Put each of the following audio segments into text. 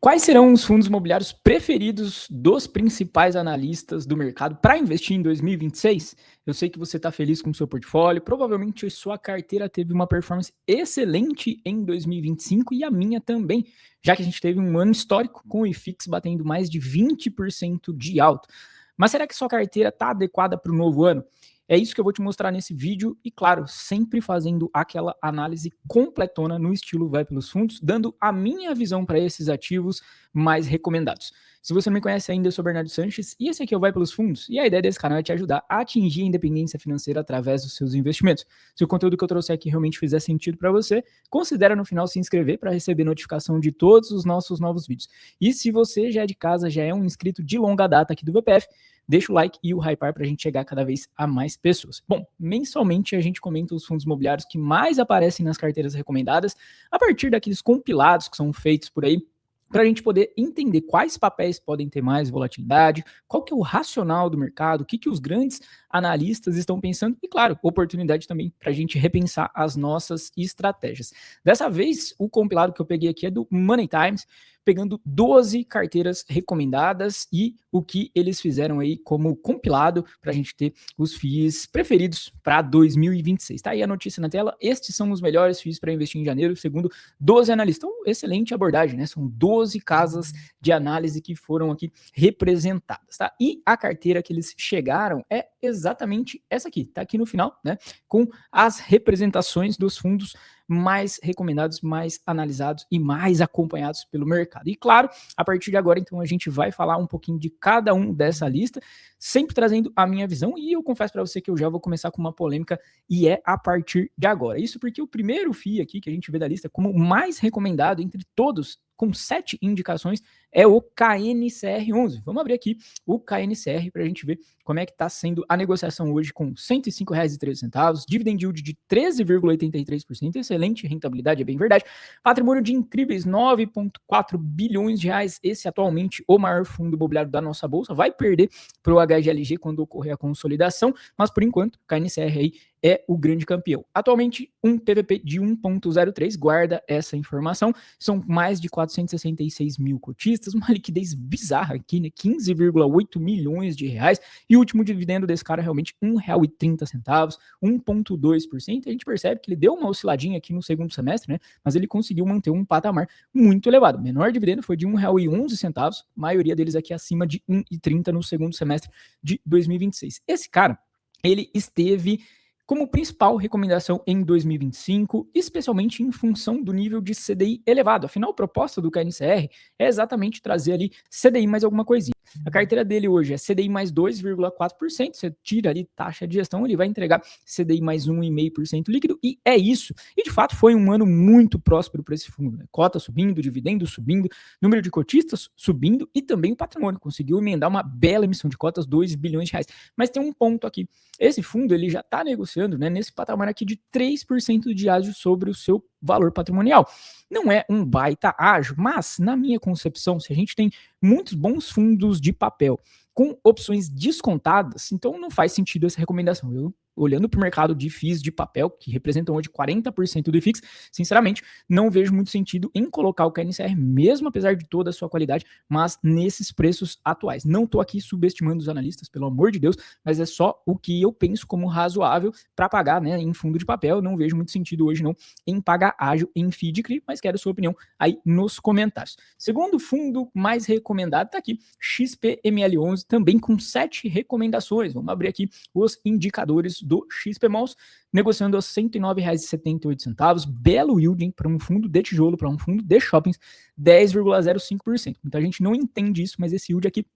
Quais serão os fundos imobiliários preferidos dos principais analistas do mercado para investir em 2026? Eu sei que você está feliz com o seu portfólio, provavelmente sua carteira teve uma performance excelente em 2025 e a minha também, já que a gente teve um ano histórico com o IFIX batendo mais de 20% de alta. Mas será que sua carteira está adequada para o novo ano? É isso que eu vou te mostrar nesse vídeo e, claro, sempre fazendo aquela análise completona no estilo Vai Pelos Fundos, dando a minha visão para esses ativos mais recomendados. Se você não me conhece ainda, eu sou Bernardo Sanches e esse aqui é o Vai Pelos Fundos e a ideia desse canal é te ajudar a atingir a independência financeira através dos seus investimentos. Se o conteúdo que eu trouxe aqui realmente fizer sentido para você, considere no final se inscrever para receber notificação de todos os nossos novos vídeos. E se você já é de casa, já é um inscrito de longa data aqui do VPF, deixa o like e o hypar para a gente chegar cada vez a mais pessoas. Bom, mensalmente a gente comenta os fundos imobiliários que mais aparecem nas carteiras recomendadas, a partir daqueles compilados que são feitos por aí, para a gente poder entender quais papéis podem ter mais volatilidade, qual que é o racional do mercado, o que os grandes analistas estão pensando e, claro, oportunidade também para a gente repensar as nossas estratégias. Dessa vez, o compilado que eu peguei aqui é do Money Times, pegando 12 carteiras recomendadas e o que eles fizeram aí como compilado para a gente ter os FIIs preferidos para 2026. Tá aí a notícia na tela. Estes são os melhores FIIs para investir em janeiro, segundo 12 analistas. Então, excelente abordagem, né? São 12 casas de análise que foram aqui representadas, tá? E a carteira que eles chegaram é exatamente essa aqui, tá aqui no final, né? Com as representações dos fundos mais recomendados, mais analisados e mais acompanhados pelo mercado. E claro, a partir de agora, então, a gente vai falar um pouquinho de cada um dessa lista, sempre trazendo a minha visão, e eu confesso para você que eu já vou começar com uma polêmica, e é a partir de agora. Isso porque o primeiro FII aqui que a gente vê da lista como mais recomendado entre todos, com 7 indicações, é o KNCR11. Vamos abrir aqui o KNCR para a gente ver como é que está sendo a negociação hoje com R$ 105,13, dividend yield de 13,83%, excelente rentabilidade, é bem verdade, patrimônio de incríveis 9,4 bilhões de reais, esse atualmente o maior fundo imobiliário da nossa bolsa, vai perder para o HGLG quando ocorrer a consolidação, mas por enquanto, o KNCR aí é o grande campeão. Atualmente, um PVP de 1,03, guarda essa informação, são mais de 466 mil cotistas, uma liquidez bizarra aqui, né? 15,8 milhões de reais, e o último dividendo desse cara é realmente R$ 1,30, 1,2%, a gente percebe que ele deu uma osciladinha aqui no segundo semestre, né? Mas ele conseguiu manter um patamar muito elevado. O menor dividendo foi de R$ 1,11, a maioria deles aqui acima de R$ 1,30 no segundo semestre de 2026. Esse cara, ele esteve como principal recomendação em 2025, especialmente em função do nível de CDI elevado. Afinal, a proposta do KNCR é exatamente trazer ali CDI mais alguma coisinha. A carteira dele hoje é CDI mais 2,4%, você tira ali taxa de gestão, ele vai entregar CDI mais 1,5% líquido, e é isso. E de fato foi um ano muito próspero para esse fundo, né? Cota subindo, dividendo subindo, número de cotistas subindo e também o patrimônio, conseguiu emendar uma bela emissão de cotas, 2 bilhões de reais. Mas tem um ponto aqui, esse fundo ele já está negociando, né, nesse patamar aqui de 3% de ágio sobre o seu valor patrimonial. Não é um baita ágio, mas na minha concepção, se a gente tem muitos bons fundos de papel com opções descontadas, então não faz sentido essa recomendação. Eu, olhando para o mercado de FIIs de papel, que representam hoje 40% do IFIX, sinceramente, não vejo muito sentido em colocar o KNCR, mesmo apesar de toda a sua qualidade, mas nesses preços atuais. Não estou aqui subestimando os analistas, pelo amor de Deus, mas é só o que eu penso como razoável para pagar, né, em fundo de papel. Não vejo muito sentido hoje não em pagar ágio em FII de CRI, mas quero a sua opinião aí nos comentários. Segundo fundo mais recomendado está aqui, XPML11, também com 7 recomendações. Vamos abrir aqui os indicadores do XPMOls, negociando a R$ 109,78, belo yielding para um fundo de tijolo, para um fundo de shoppings, 10,05%. Muita gente não entende isso, mas esse yield aqui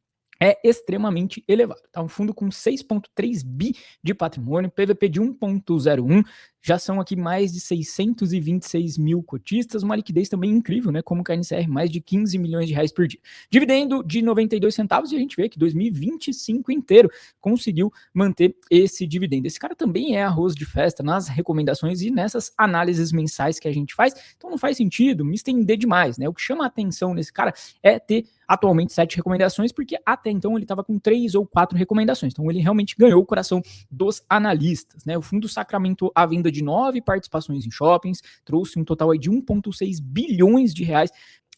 é extremamente elevado. Tá? Um fundo com 6,3 bi de patrimônio, PVP de 1,01, já são aqui mais de 626 mil cotistas, uma liquidez também incrível, né? Como o KNCR, mais de 15 milhões de reais por dia. Dividendo de 92 centavos, e a gente vê que 2025 inteiro conseguiu manter esse dividendo. Esse cara também é arroz de festa nas recomendações e nessas análises mensais que a gente faz, então não faz sentido me estender demais, né? O que chama a atenção nesse cara é ter atualmente 7 recomendações, porque até então ele estava com 3 ou 4 recomendações, então ele realmente ganhou o coração dos analistas, né? O fundo sacramentou a venda de 9 participações em shoppings, trouxe um total aí de 1,6 bilhões de reais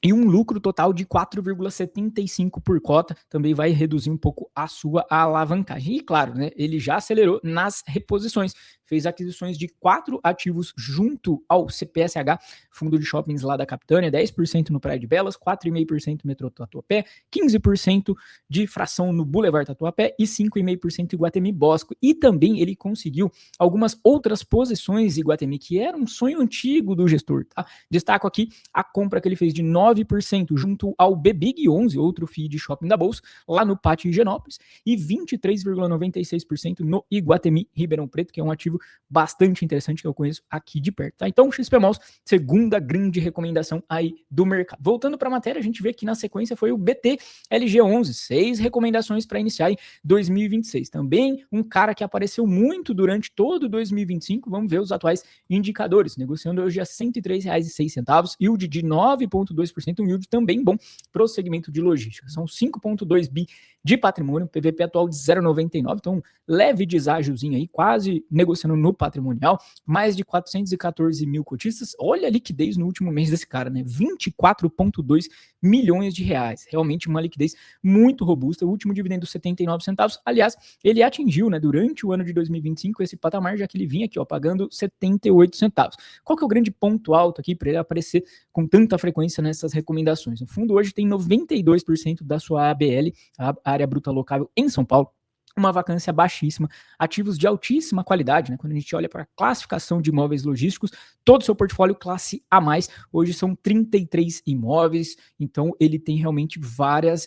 e um lucro total de 4,75 por cota, também vai reduzir um pouco a sua alavancagem. E claro, né, ele já acelerou nas reposições, fez aquisições de 4 ativos junto ao CPSH, fundo de shoppings lá da Capitânia, 10% no Praia de Belas, 4,5% no metrô Tatuapé, 15% de fração no Boulevard Tatuapé e 5,5% em Iguatemi Bosco. E também ele conseguiu algumas outras posições em Iguatemi, que era um sonho antigo do gestor. Tá? Destaco aqui a compra que ele fez de 9% junto ao BBig 11, outro FII de shopping da Bolsa, lá no Pátio Higienópolis, e 23,96% no Iguatemi Ribeirão Preto, que é um ativo bastante interessante que eu conheço aqui de perto. Tá? Então, XP Malls, segunda grande recomendação aí do mercado. Voltando para a matéria, a gente vê que na sequência foi o BTLG11, 6 recomendações para iniciar em 2026. Também um cara que apareceu muito durante todo 2025, vamos ver os atuais indicadores, negociando hoje a R$ 103,06, yield de 9,2%, um yield também bom para o segmento de logística. São 5,2 bi de patrimônio, PVP atual de 0,99, então leve deságiozinho aí, quase negociando no patrimonial, mais de 414 mil cotistas. Olha a liquidez no último mês desse cara, né? 24,2 milhões de reais. Realmente uma liquidez muito robusta. O último dividendo 79 centavos. Aliás, ele atingiu, né, durante o ano de 2025 esse patamar, já que ele vinha aqui, ó, pagando 78 centavos. Qual que é o grande ponto alto aqui para ele aparecer com tanta frequência nessas recomendações? O fundo hoje tem 92% da sua ABL, a área bruta locável em São Paulo, uma vacância baixíssima, ativos de altíssima qualidade, né? Quando a gente olha para a classificação de imóveis logísticos, todo o seu portfólio classe A+, hoje são 33 imóveis, então ele tem realmente várias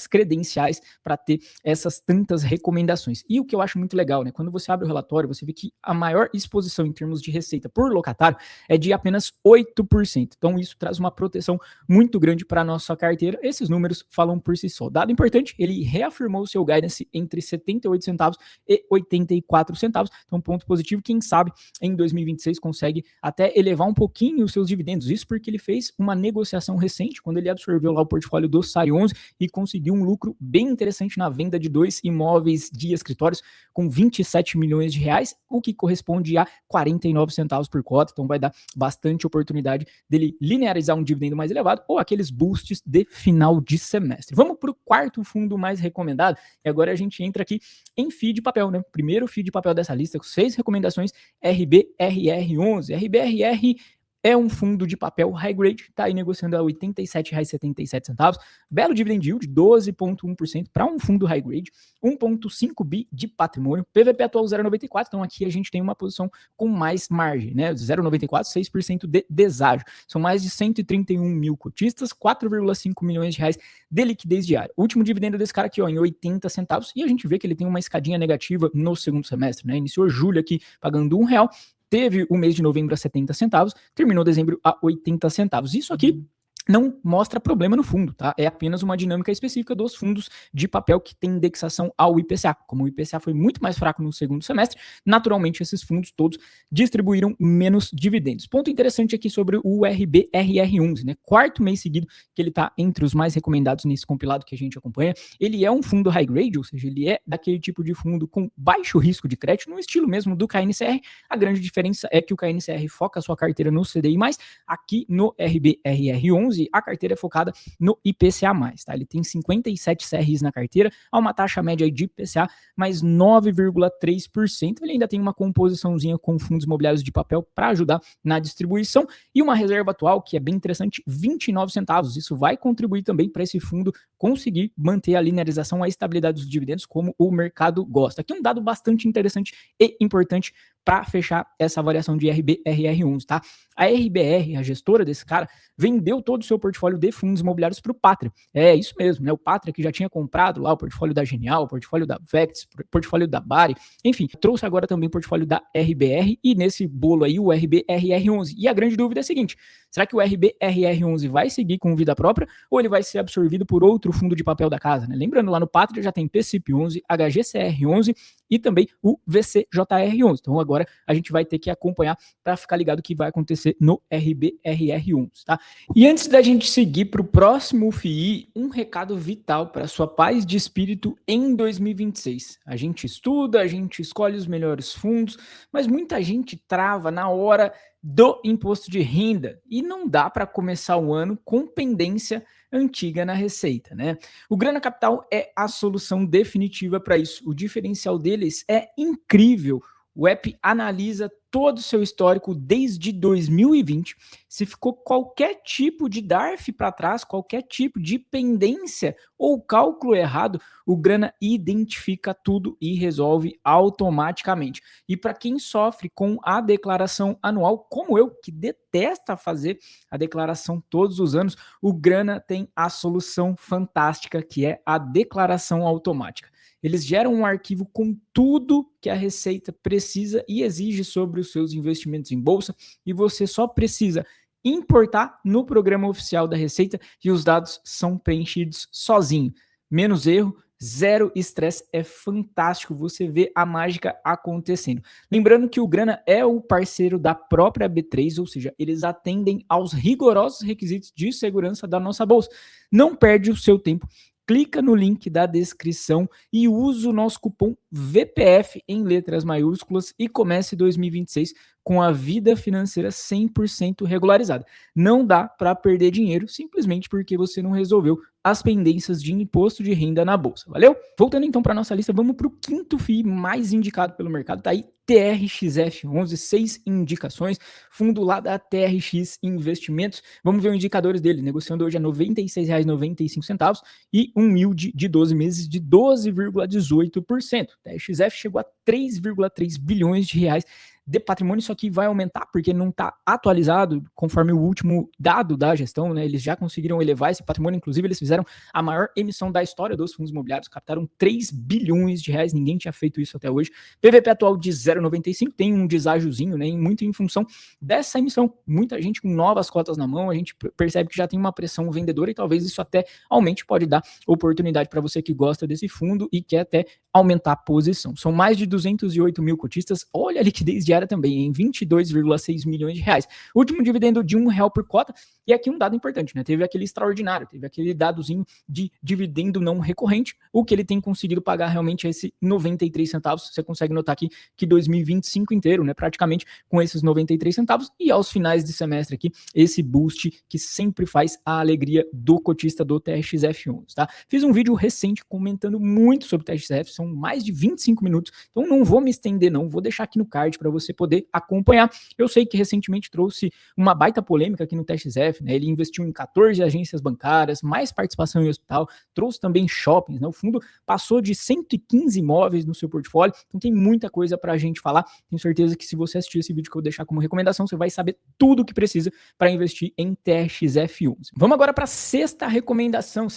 credenciais para ter essas tantas recomendações. E o que eu acho muito legal, né? Quando você abre o relatório, você vê que a maior exposição em termos de receita por locatário é de apenas 8%. Então isso traz uma proteção muito grande para a nossa carteira. Esses números falam por si só. Dado importante, ele reafirmou o seu guidance entre 78 centavos e 84 centavos. Então, ponto positivo, quem sabe em 2026 consegue até elevar um pouquinho os seus dividendos. Isso porque ele fez uma negociação recente, quando ele absorveu lá o portfólio do SARI 11 e conseguiu um lucro bem interessante na venda de 2 imóveis de escritórios com 27 milhões de reais, o que corresponde a 49 centavos por cota. Então, vai dar bastante oportunidade dele linearizar um dividendo mais elevado ou aqueles boosts de final de semestre. Vamos para o quarto fundo mais recomendado e agora a gente entra aqui em FII de papel, né? Primeiro FII de papel dessa lista com 6 recomendações, RBRR11. RBRR é um fundo de papel high grade, está aí negociando a R$ 87,77. Belo dividend yield, 12,1% para um fundo high grade, 1,5 bi de patrimônio, PVP atual 0,94, então aqui a gente tem uma posição com mais margem, né? 0,94, 6% de deságio. São mais de 131 mil cotistas, 4,5 milhões de reais de liquidez diária. O último dividendo desse cara aqui, ó, em 80 centavos, e a gente vê que ele tem uma escadinha negativa no segundo semestre, né? Iniciou julho aqui pagando R$ 1, teve o mês de novembro a 70 centavos, terminou dezembro a 80 centavos. Isso aqui não mostra problema no fundo, tá? É apenas uma dinâmica específica dos fundos de papel que tem indexação ao IPCA. Como o IPCA foi muito mais fraco no segundo semestre, naturalmente esses fundos todos distribuíram menos dividendos. Ponto interessante aqui sobre o RBRR11, né? Quarto mês seguido que ele está entre os mais recomendados nesse compilado que a gente acompanha. Ele é um fundo high grade, ou seja, ele é daquele tipo de fundo com baixo risco de crédito, no estilo mesmo do KNCR. A grande diferença é que o KNCR foca a sua carteira no CDI+, aqui no RBRR11 a carteira é focada no IPCA+, tá? Ele tem 57 CRIs na carteira, a uma taxa média de IPCA mais 9,3%. Ele ainda tem uma composiçãozinha com fundos imobiliários de papel para ajudar na distribuição e uma reserva atual que é bem interessante, 29 centavos. Isso vai contribuir também para esse fundo conseguir manter a linearização, a estabilidade dos dividendos como o mercado gosta. Aqui um dado bastante interessante e importante para fechar essa avaliação de RBRR11, tá? A RBR, a gestora desse cara, vendeu todo o seu portfólio de fundos imobiliários para o Pátria. É isso mesmo, né? O Pátria que já tinha comprado lá o portfólio da Genial, o portfólio da Vex, o portfólio da Bari, enfim, trouxe agora também o portfólio da RBR e nesse bolo aí o RBRR11. E a grande dúvida é a seguinte, será que o RBRR11 vai seguir com vida própria ou ele vai ser absorvido por outro fundo de papel da casa, né? Lembrando, lá no Pátria já tem PCIP11, HGCR11 e também o VCJR11. Então agora a gente vai ter que acompanhar para ficar ligado o que vai acontecer no RBRR11, tá? E antes da gente seguir para o próximo FII, um recado vital para sua paz de espírito em 2026. A gente estuda, a gente escolhe os melhores fundos, mas muita gente trava na hora do imposto de renda. E não dá para começar o ano com pendência antiga na Receita, né? O Grana Capital é a solução definitiva para isso. O diferencial deles é incrível. O app analisa todo o seu histórico desde 2020. Se ficou qualquer tipo de DARF para trás, qualquer tipo de pendência ou cálculo errado, o Grana identifica tudo e resolve automaticamente. E para quem sofre com a declaração anual, como eu, que detesta fazer a declaração todos os anos, o Grana tem a solução fantástica, que é a declaração automática. Eles geram um arquivo com tudo que a Receita precisa e exige sobre os seus investimentos em bolsa, e você só precisa importar no programa oficial da Receita e os dados são preenchidos sozinho. Menos erro, zero estresse, é fantástico você ver a mágica acontecendo. Lembrando que o Grana é o parceiro da própria B3, ou seja, eles atendem aos rigorosos requisitos de segurança da nossa bolsa. Não perde o seu tempo. Clica no link da descrição e use o nosso cupom VPF em letras maiúsculas e comece 2026 com a vida financeira 100% regularizada. Não dá para perder dinheiro simplesmente porque você não resolveu as pendências de imposto de renda na bolsa, valeu? Voltando então para nossa lista, vamos para o quinto FII mais indicado pelo mercado, tá aí TRXF11, 6 indicações, fundo lá da TRX Investimentos. Vamos ver os indicadores dele, negociando hoje a R$ 96,95 e um yield de 12 meses de 12,18%. TRXF chegou a 3,3 bilhões de reais de patrimônio. Isso aqui vai aumentar porque não está atualizado conforme o último dado da gestão, né? Eles já conseguiram elevar esse patrimônio, inclusive eles fizeram a maior emissão da história dos fundos imobiliários, captaram 3 bilhões de reais, ninguém tinha feito isso até hoje. PVP atual de 0,95, tem um deságiozinho, né? Muito em função dessa emissão. Muita gente com novas cotas na mão, a gente percebe que já tem uma pressão vendedora e talvez isso até aumente, pode dar oportunidade para você que gosta desse fundo e quer até aumentar a posição. São mais de 208 mil cotistas, olha a liquidez diária também, em 22,6 milhões de reais. Último dividendo de R$1 por cota, e aqui um dado importante, né? Teve aquele extraordinário, teve aquele dadozinho de dividendo não recorrente, o que ele tem conseguido pagar realmente é esse 93 centavos, você consegue notar aqui que 2025 inteiro, né? Praticamente com esses 93 centavos, e aos finais de semestre aqui, esse boost que sempre faz a alegria do cotista do TRXF11, tá? Fiz um vídeo recente comentando muito sobre o TRXF, são mais de 25 minutos, então não vou me estender não, vou deixar aqui no card para você poder acompanhar. Eu sei que recentemente trouxe uma baita polêmica aqui no TRXF, né? Ele investiu em 14 agências bancárias, mais participação em hospital, trouxe também shoppings, né? O fundo passou de 115 imóveis no seu portfólio, então tem muita coisa para a gente falar. Tenho certeza que se você assistir esse vídeo que eu vou deixar como recomendação, você vai saber tudo o que precisa para investir em TRXF11. Vamos agora para a sexta recomendação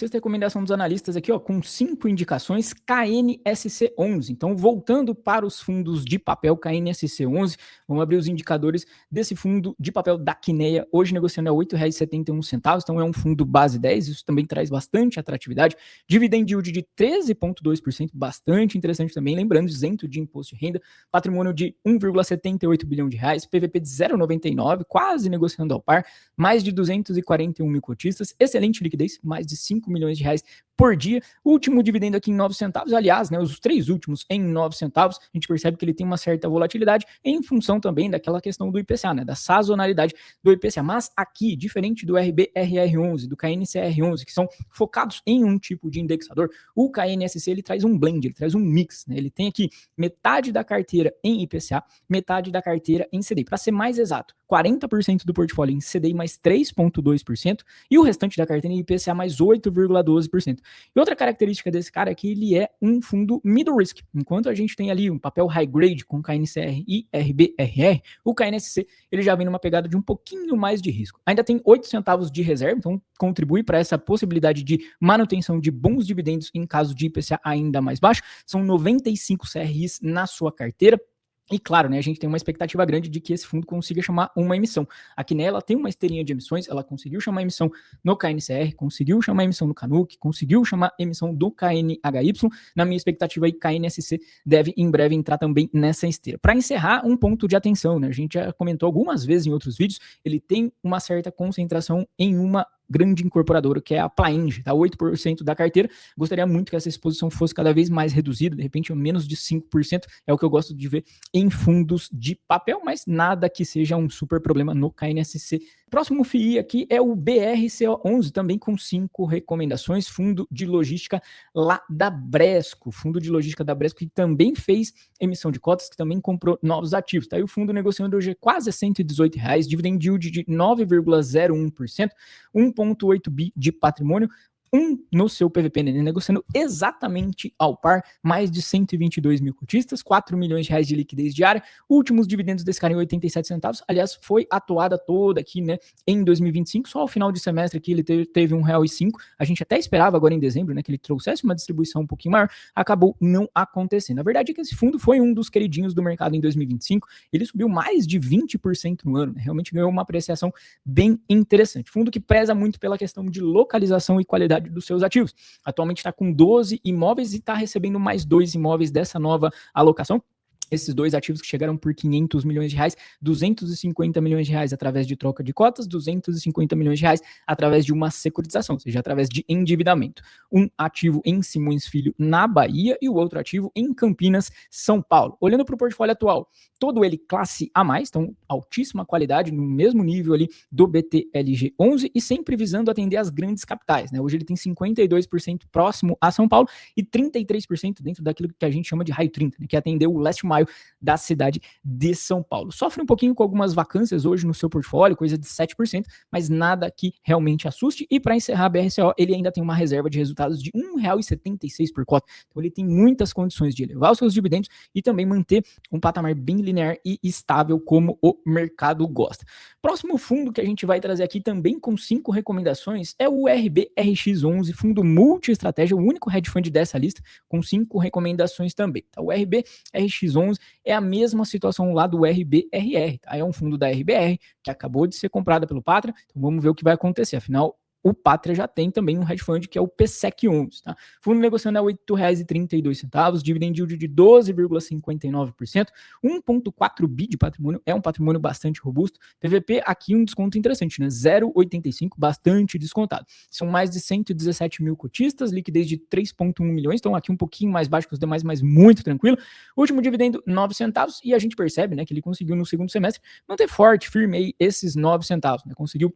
dos analistas aqui, ó, com 5 indicações, KNSC11. Então, voltando para os fundos de papel KNSC11, vamos abrir os indicadores desse fundo de papel da Quineia, hoje negociando a R$ 8,71, então é um fundo base 10, isso também traz bastante atratividade, dividend yield de 13,2%, bastante interessante também, lembrando, isento de imposto de renda, patrimônio de 1,78 bilhão de reais, PVP de 0,99, quase negociando ao par, mais de 241 mil cotistas, excelente liquidez, mais de 5 milhões de reais por dia, último dividendo aqui em 9 centavos, aliás, né, os 3 últimos em 9 centavos, a gente percebe que ele tem uma certa volatilidade em função também daquela questão do IPCA, né, da sazonalidade do IPCA, mas aqui, diferente do RBRR11, do KNCR11, que são focados em um tipo de indexador, o KNSC ele traz um blend, ele traz um mix, né, ele tem aqui metade da carteira em IPCA, metade da carteira em CDI, para ser mais exato, 40% do portfólio em CDI mais 3,2% e o restante da carteira em IPCA mais 8,12%. E outra característica desse cara é que ele é um fundo middle risk. Enquanto a gente tem ali um papel high grade com KNCR e RBRR, o KNSC ele já vem numa pegada de um pouquinho mais de risco. Ainda tem 8 centavos de reserva, então contribui para essa possibilidade de manutenção de bons dividendos em caso de IPCA ainda mais baixo. São 95 CRIs na sua carteira. E claro, né, a gente tem uma expectativa grande de que esse fundo consiga chamar uma emissão. A Quineia, ela tem uma esteirinha de emissões, ela conseguiu chamar emissão no KNCR, conseguiu chamar emissão no Canuc, conseguiu chamar emissão do KNHY. Na minha expectativa aí, KNSC deve em breve entrar também nessa esteira. Para encerrar, um ponto de atenção, né, a gente já comentou algumas vezes em outros vídeos, ele tem uma certa concentração em uma grande incorporadora, que é a Plaenge, tá? 8% da carteira. Gostaria muito que essa exposição fosse cada vez mais reduzida, de repente menos de 5%, é o que eu gosto de ver em fundos de papel, mas nada que seja um super problema no KNSC. Próximo FII aqui é o BRCO11, também com 5 recomendações, fundo de logística lá da Bresco, fundo de logística da Bresco, que também fez emissão de cotas, que também comprou novos ativos. Tá aí o fundo negociando hoje quase R$118, dividend yield de 9,01%, 1,8 bi de patrimônio, no seu PVP, negociando exatamente ao par, mais de 122 mil cotistas, 4 milhões de reais de liquidez diária, últimos dividendos desse cara em 87 centavos, aliás, foi atuada toda aqui, né, em 2025, só ao final de semestre aqui ele teve R$1,05, a gente até esperava agora em dezembro, né, que ele trouxesse uma distribuição um pouquinho maior, acabou não acontecendo. A verdade é que esse fundo foi um dos queridinhos do mercado em 2025, ele subiu mais de 20% no ano, né, realmente ganhou uma apreciação bem interessante. Fundo que preza muito pela questão de localização e qualidade dos seus ativos. Atualmente está com 12 imóveis e está recebendo mais 2 imóveis dessa nova alocação. Esses 2 ativos que chegaram por 500 milhões de reais, 250 milhões de reais através de troca de cotas, 250 milhões de reais através de uma securitização, ou seja, através de endividamento. Um ativo em Simões Filho, na Bahia, e o outro ativo em Campinas, São Paulo. Olhando para o portfólio atual, todo ele classe A+, então altíssima qualidade, no mesmo nível ali do BTLG11 e sempre visando atender as grandes capitais, né? Hoje ele tem 52% próximo a São Paulo e 33% dentro daquilo que a gente chama de raio 30, né? Que é atender o leste da cidade de São Paulo. Sofre um pouquinho com algumas vacâncias hoje no seu portfólio, coisa de 7%, mas nada que realmente assuste. E para encerrar a BRCO, ele ainda tem uma reserva de resultados de R$1,76 por cota. Então ele tem muitas condições de elevar os seus dividendos e também manter um patamar bem linear e estável como o mercado gosta. Próximo fundo que a gente vai trazer aqui também com 5 recomendações é o RBRX11, fundo multi-estratégia, o único hedge fund dessa lista, com 5 recomendações também. Tá? O RBRX11 é a mesma situação lá do RBRR, tá? É um fundo da RBR que acabou de ser comprada pelo Patria, então vamos ver o que vai acontecer, afinal o Patria já tem também um hedge fund que é o PSEC11, tá? Fundo negociando a R$8,32, dividend yield de 12,59%, 1,4 bi de patrimônio, é um patrimônio bastante robusto, PVP aqui um desconto interessante, né? 0,85, bastante descontado. São mais de 117 mil cotistas, liquidez de 3,1 milhões, então aqui um pouquinho mais baixo que os demais, mas muito tranquilo. Último dividendo, 9 centavos, e a gente percebe, né, que ele conseguiu no segundo semestre manter forte, firme aí esses 9 centavos, né? Conseguiu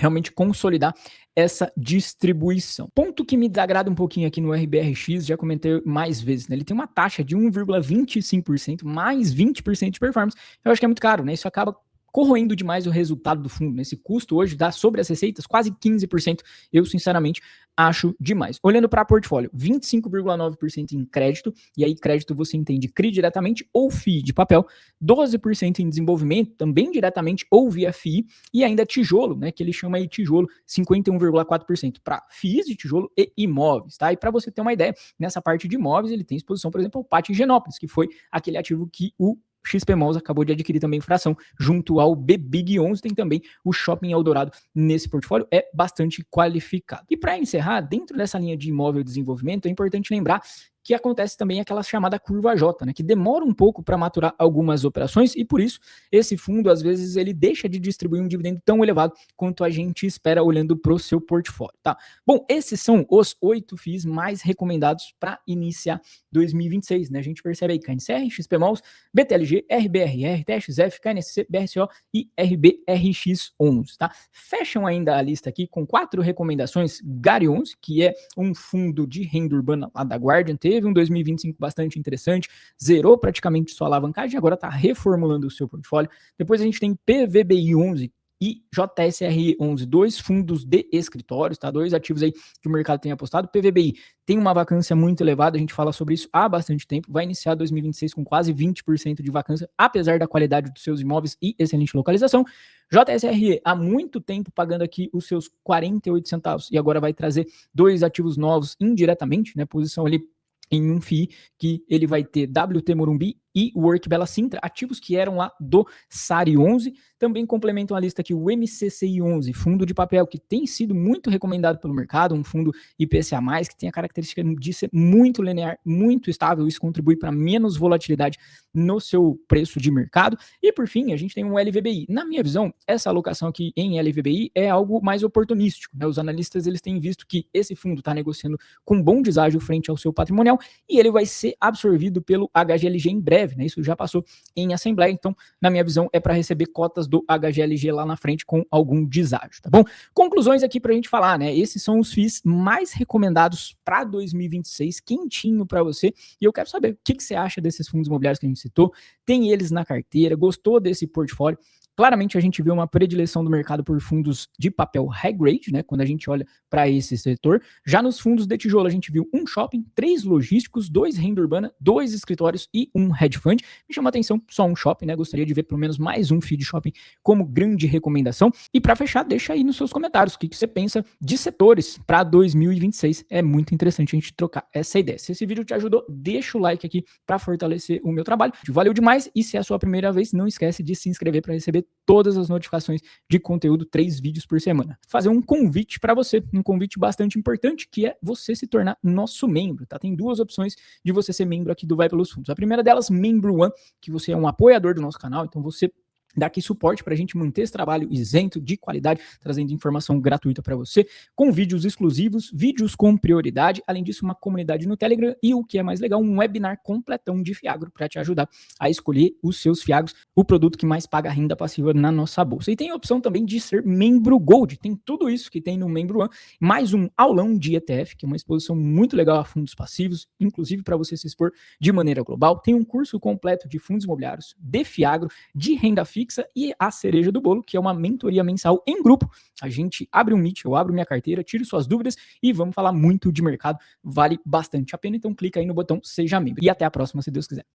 realmente consolidar essa distribuição. Ponto que me desagrada um pouquinho aqui no RBRX, já comentei mais vezes, né? Ele tem uma taxa de 1,25%, mais 20% de performance. Eu acho que é muito caro, né? Isso acaba corroendo demais o resultado do fundo. Esse custo hoje dá sobre as receitas quase 15%. Eu, sinceramente, acho demais. Olhando para portfólio, 25,9% em crédito, e aí crédito você entende CRI diretamente ou FII de papel, 12% em desenvolvimento, também diretamente ou via FII, e ainda tijolo, né, que ele chama aí tijolo, 51,4% para FIIs de tijolo e imóveis, tá? E para você ter uma ideia, nessa parte de imóveis ele tem exposição, por exemplo, ao Pátio Higienópolis, que foi aquele ativo que o XP Malls acabou de adquirir também fração junto ao BBIG11, tem também o Shopping Eldorado nesse portfólio, é bastante qualificado. E para encerrar, dentro dessa linha de imóvel desenvolvimento, é importante lembrar que acontece também aquela chamada curva J, né, que demora um pouco para maturar algumas operações e por isso esse fundo às vezes ele deixa de distribuir um dividendo tão elevado quanto a gente espera olhando para o seu portfólio, tá? Bom, esses são os 8 FIIs mais recomendados para iniciar 2026, né? A gente percebe aí KNCR, XP Malls, BTLG, RBRR, TXF, KNSC, BRCO e RBRX11, tá? Fecham ainda a lista aqui com 4 recomendações, GARI11, que é um fundo de renda urbana lá da Guardian, teve um 2025 bastante interessante, zerou praticamente sua alavancagem, agora está reformulando o seu portfólio. Depois a gente tem PVBI11 e JSRE11, 2 fundos de escritórios, tá? 2 ativos aí que o mercado tem apostado. PVBI tem uma vacância muito elevada, a gente fala sobre isso há bastante tempo, vai iniciar 2026 com quase 20% de vacância, apesar da qualidade dos seus imóveis e excelente localização. JSRE, há muito tempo pagando aqui os seus 48 centavos, e agora vai trazer 2 ativos novos indiretamente, né? Posição ali em um FII que ele vai ter WT Morumbi e Work Bela Sintra, ativos que eram lá do SARI 11. Também complementam a lista aqui o MCCI 11, fundo de papel que tem sido muito recomendado pelo mercado, um fundo IPCA+, que tem a característica de ser muito linear, muito estável, isso contribui para menos volatilidade no seu preço de mercado. E por fim, a gente tem um LVBI. Na minha visão, essa alocação aqui em LVBI é algo mais oportunístico, né? Os analistas eles têm visto que esse fundo está negociando com bom deságio frente ao seu patrimonial e ele vai ser absorvido pelo HGLG em breve, né? Isso já passou em assembleia, então na minha visão é para receber cotas do HGLG lá na frente com algum deságio, tá bom? Conclusões aqui pra gente falar, né? Esses são os FIIs mais recomendados para 2026, quentinho para você, e eu quero saber o que você acha desses fundos imobiliários que a gente citou, tem eles na carteira, gostou desse portfólio? Claramente a gente vê uma predileção do mercado por fundos de papel high grade, né? Quando a gente olha para esse setor. Já nos fundos de tijolo a gente viu um shopping, 3 logísticos, 2 renda urbana, 2 escritórios e um hedge fund. Me chama a atenção só um shopping, né? Gostaria de ver pelo menos mais um FII de shopping como grande recomendação. E para fechar, deixa aí nos seus comentários o que você pensa de setores para 2026. É muito interessante a gente trocar essa ideia. Se esse vídeo te ajudou, deixa o like aqui para fortalecer o meu trabalho. Valeu demais e se é a sua primeira vez, não esquece de se inscrever para receber todas as notificações de conteúdo, 3 vídeos por semana. Fazer um convite para você, um convite bastante importante, que é você se tornar nosso membro, tá? Tem 2 opções de você ser membro aqui do Vai Pelos Fundos. A primeira delas, Membro One, que você é um apoiador do nosso canal, então você dá aqui suporte para a gente manter esse trabalho isento, de qualidade, trazendo informação gratuita para você, com vídeos exclusivos, vídeos com prioridade, além disso uma comunidade no Telegram e o que é mais legal, um webinar completão de Fiagro para te ajudar a escolher os seus Fiagros, o produto que mais paga renda passiva na nossa bolsa. E tem a opção também de ser membro Gold, tem tudo isso que tem no Membro One, mais um aulão de ETF, que é uma exposição muito legal a fundos passivos, inclusive para você se expor de maneira global, tem um curso completo de fundos imobiliários, de Fiagro, de renda fixa e a cereja do bolo, que é uma mentoria mensal em grupo. A gente abre um Meet, eu abro minha carteira, tiro suas dúvidas e vamos falar muito de mercado. Vale bastante a pena, então clica aí no botão Seja Membro. E até a próxima, se Deus quiser.